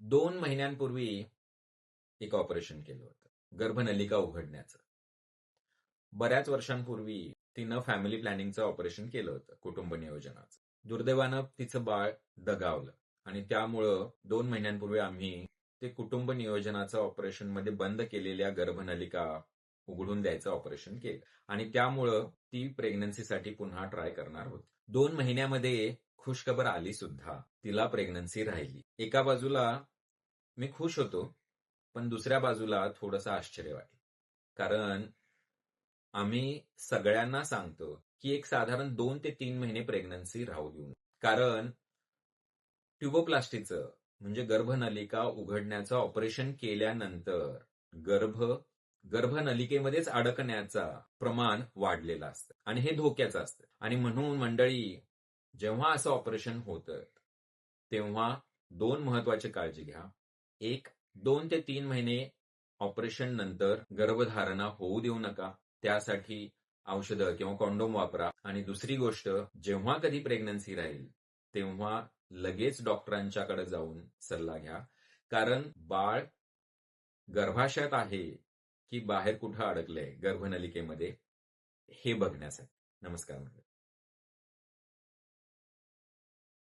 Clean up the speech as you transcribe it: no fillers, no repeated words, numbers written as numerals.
2 महिन्यांपूर्वी एक ऑपरेशन केलं होतं. गर्भनलिका उघडण्याचं. बऱ्याच वर्षांपूर्वी तिनं फॅमिली प्लॅनिंगचं ऑपरेशन केलं होतं, कुटुंब नियोजनाचं. दुर्दैवानं तिचं बाळ दगावलं आणि त्यामुळं 2 महिन्यांपूर्वी आम्ही ते कुटुंब नियोजनाचं ऑपरेशनमध्ये बंद केलेल्या गर्भनलिका उघडून द्यायचं ऑपरेशन केलं आणि त्यामुळं ती प्रेग्नन्सीसाठी पुन्हा ट्राय करणार होती. 2 महिन्यामध्ये खुशखबर आली सुद्धा. तिला प्रेग्नन्सी राहिली. एका बाजूला मी खुश होतो, पण दुसऱ्या बाजूला थोडंसं आश्चर्य वाटलं. कारण आम्ही सगळ्यांना सांगतो, की एक साधारण 2 ते 3 महिने प्रेग्नन्सी राहू देऊ नये. कारण ट्युबोप्लास्टीचं म्हणजे गर्भनलिका उघडण्याचं ऑपरेशन केल्यानंतर गर्भनलिकेमध्येच अडकण्याचा प्रमाण वाढलेलं असतं आणि हे धोक्याचं असतं. आणि म्हणून मंडळी, जेव्हा असं ऑपरेशन होतं, तेव्हा 2 महत्त्वाची काळजी घ्या. एक, 2 ते 3 महिने ऑपरेशन नंतर गर्भधारणा होऊ देऊ नका. त्यासाठी औषधं किंवा कॉन्डोम वापरा. आणि दुसरी गोष्ट, जेव्हा कधी प्रेग्नन्सी राहील, तेव्हा लगेच डॉक्टरांच्याकडे जाऊन सल्ला घ्या. कारण बाळ गर्भाशयात आहे की बाहेर कुठं अडकलंय गर्भनलिकेमध्ये हे बघण्यासाठी. नमस्कार.